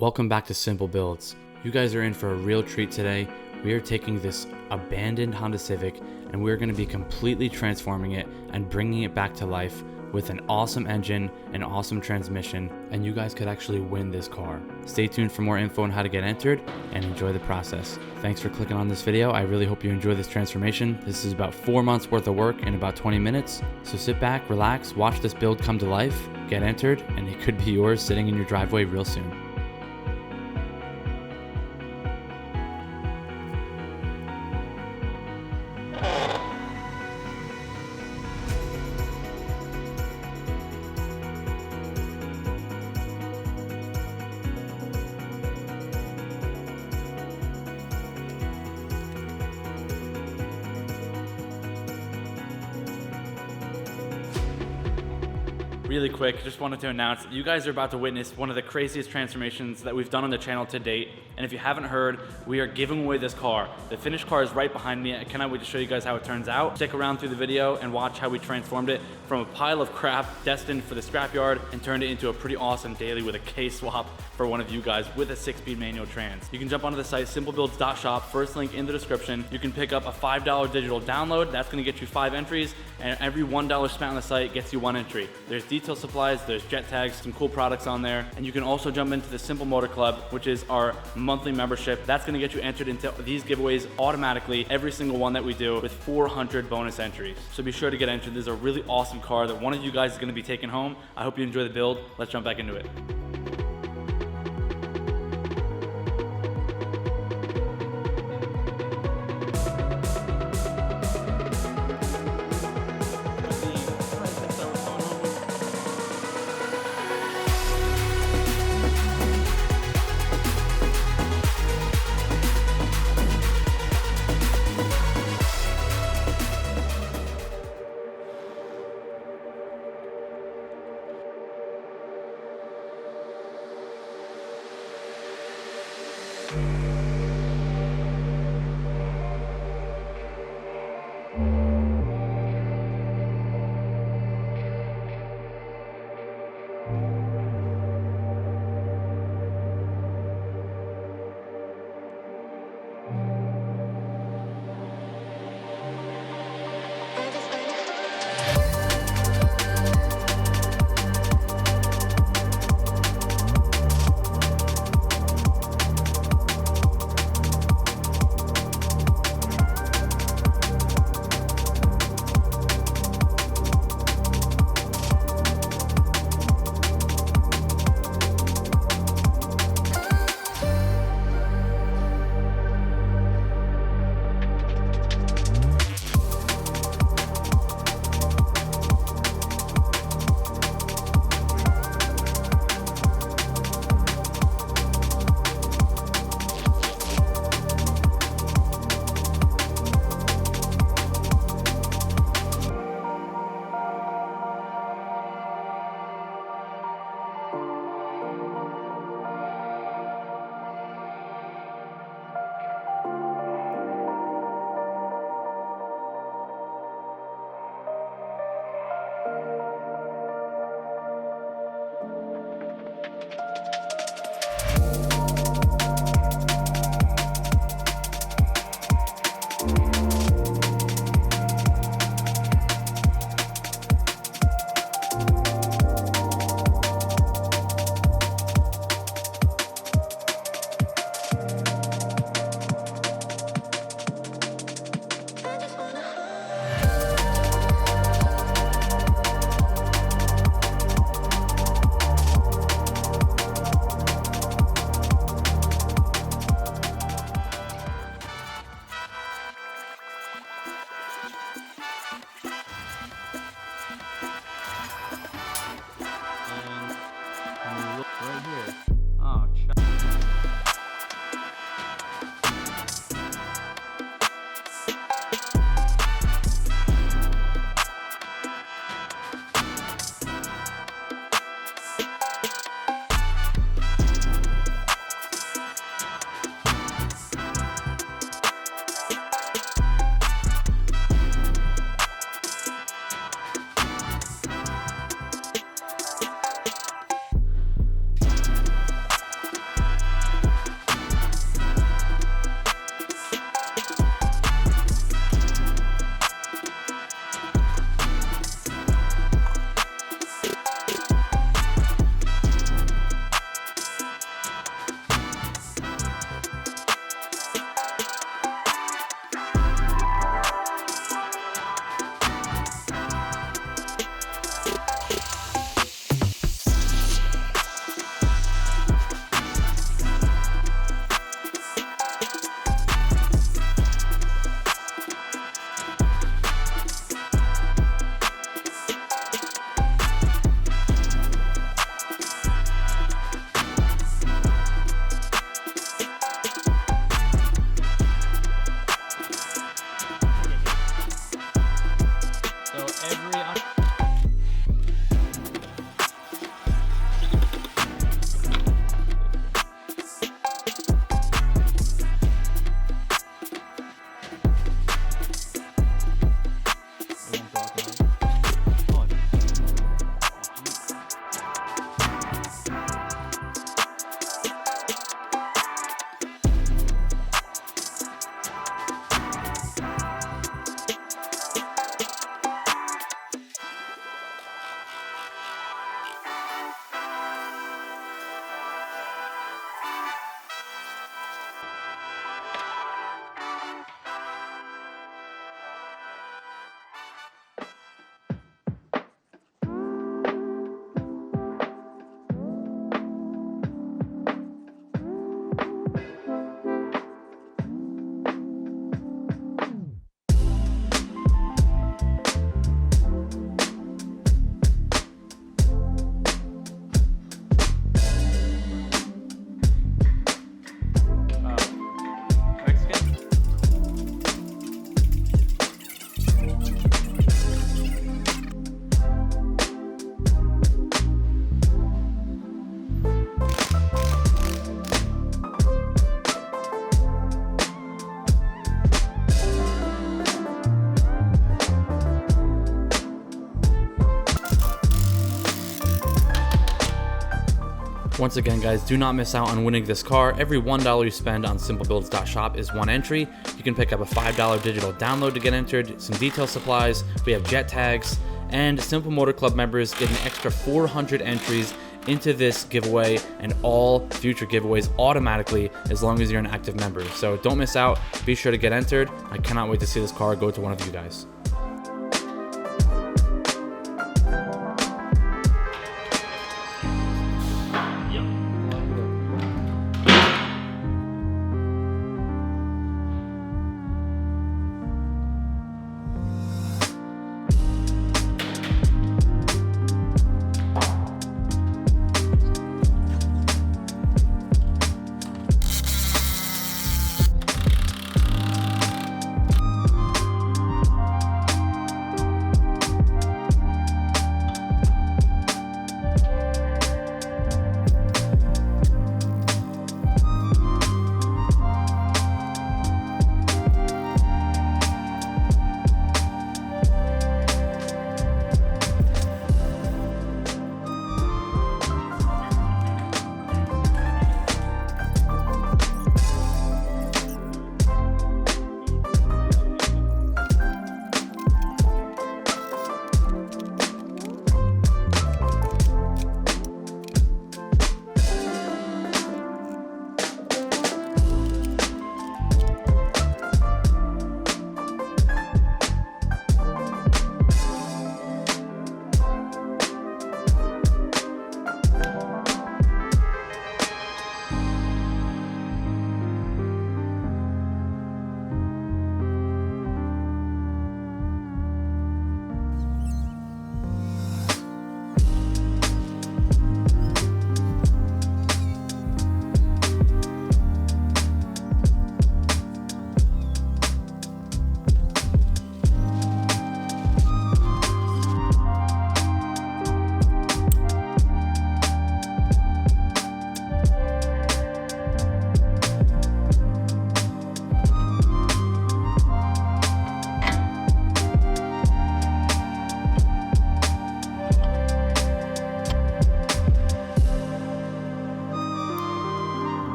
Welcome back to Simple Builds. You guys are in for a real treat today. We are taking this abandoned Honda Civic and we're going to be completely transforming it and bringing it back to life with an awesome engine, an awesome transmission, and you guys could actually win this car. Stay tuned for more info on how to get entered and enjoy the process. Thanks for clicking on this video. I really hope you enjoy this transformation. This is about 4 months worth of work in about 20 minutes. So sit back, relax, watch this build come to life, get entered, and it could be yours sitting in your driveway real soon. Really quick, just wanted to announce that you guys are about to witness one of the craziest transformations that we've done on the channel to date. And if you haven't heard, we are giving away this car. The finished car is right behind me. I cannot wait to show you guys how it turns out. Stick around through the video and watch how we transformed it from a pile of crap destined for the scrapyard and turned it into a pretty awesome daily with a K-swap for one of you guys with a 6-speed manual trans. You can jump onto the site, simplebuilds.shop, first link in the description. You can pick up a $5 digital download. That's gonna get you 5 entries, and every $1 spent on the site gets you 1 entry. There's detail supplies, there's jet tags, some cool products on there, and you can also jump into the Simple Motor Club, which is our monthly membership. That's gonna get you entered into these giveaways automatically, every single one that we do, with 400 bonus entries. So be sure to get entered. This is a really awesome car that one of you guys is gonna be taking home. I hope you enjoy the build. Let's jump back into it. once again, guys, do not miss out on winning this car. Every $1 you spend on simplebuilds.shop is one entry. You can pick up a $5 digital download to get entered, some detail supplies, we have jet tags, and Simple Motor Club members get an extra 400 entries into this giveaway and all future giveaways automatically as long as you're an active member. So don't miss out. Be sure to get entered. I cannot wait to see this car go to one of you guys.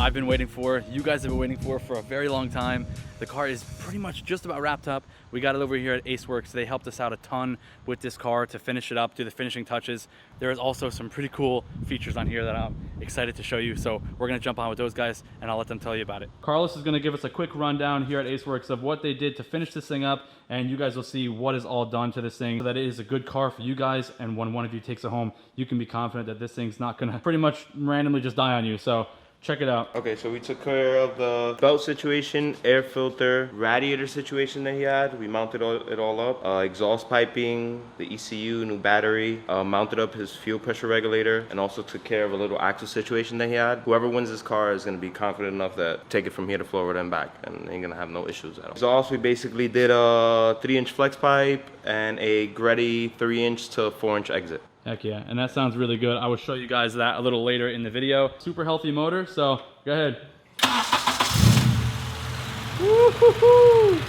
I've been waiting for, you guys have been waiting for a very long time. The car is pretty much just about wrapped up. We got it over here at AceWorks. They helped us out a ton with this car to finish it up, do the finishing touches. There is also some pretty cool features on here that I'm excited to show you. So we're gonna jump on with those guys and I'll let them tell you about it. Carlos is gonna give us a quick rundown here at AceWorks of what they did to finish this thing up, and you guys will see what is all done to this thing so that it is a good car for you guys, and when one of you takes it home, you can be confident that this thing's not gonna pretty much randomly just die on you. So check it out. Okay, so we took care of the belt situation, air filter, radiator situation that he had. We mounted it all up. Exhaust piping, the ECU, new battery, mounted up his fuel pressure regulator, and also took care of a little axle situation that he had. Whoever wins this car is gonna be confident enough that take it from here to Florida and back, and ain't gonna have no issues at all. Exhaust, we basically did a 3-inch flex pipe and a Greddy 3-inch to 4-inch exit. Heck yeah, and that sounds really good. I will show you guys that a little later in the video. Super healthy motor, so go ahead. Woo-hoo-hoo!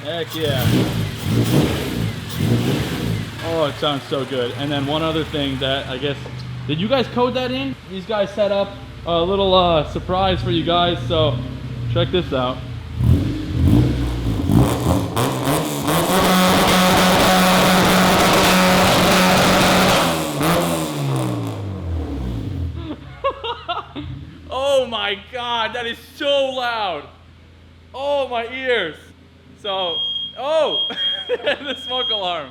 Heck yeah. Oh, it sounds so good. And then one other thing that I guess, did you guys code that in? These guys set up a little surprise for you guys, so check this out. Oh my God, that is so loud. Oh, my ears. So, oh, the smoke alarm.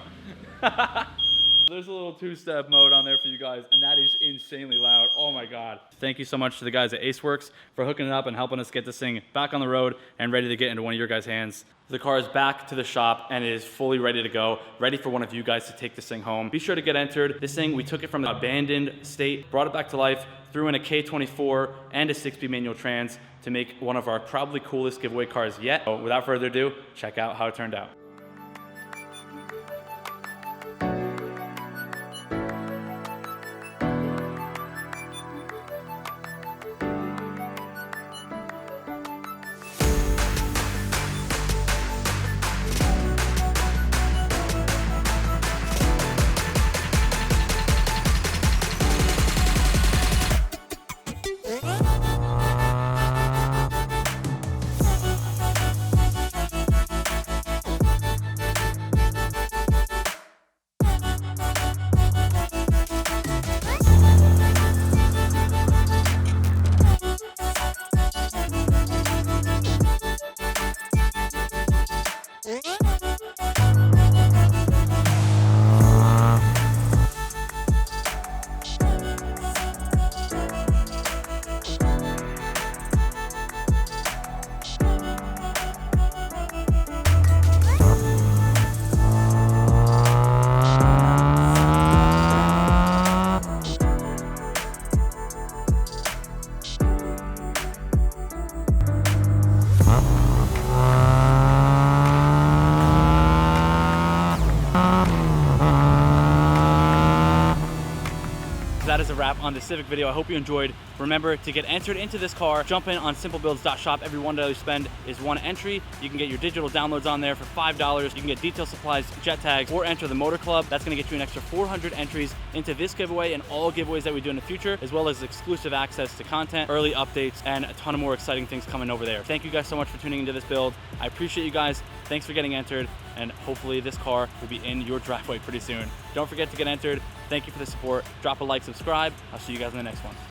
There's a little 2-step mode on there for you guys, and that is insanely loud. Oh my God. Thank you so much to the guys at AceWorks for hooking it up and helping us get this thing back on the road and ready to get into one of your guys' hands. The car is back to the shop and it is fully ready to go, ready for one of you guys to take this thing home. Be sure to get entered. This thing, we took it from an abandoned state, brought it back to life, threw in a K24 and a 6-speed manual trans to make one of our probably coolest giveaway cars yet. So without further ado, check out how it turned out. That is a wrap on the Civic video. I hope you enjoyed. Remember to get entered into this car. Jump in on simplebuilds.shop. Every $1 you spend is one entry. You can get your digital downloads on there for $5. You can get detail supplies, jet tags, or enter the Motor Club. That's gonna get you an extra 400 entries into this giveaway and all giveaways that we do in the future, as well as exclusive access to content, early updates, and a ton of more exciting things coming over there. Thank you guys so much for tuning into this build. I appreciate you guys. Thanks for getting entered, and hopefully this car will be in your driveway pretty soon. Don't forget to get entered. Thank you for the support. Drop a like, subscribe. I'll see you guys in the next one.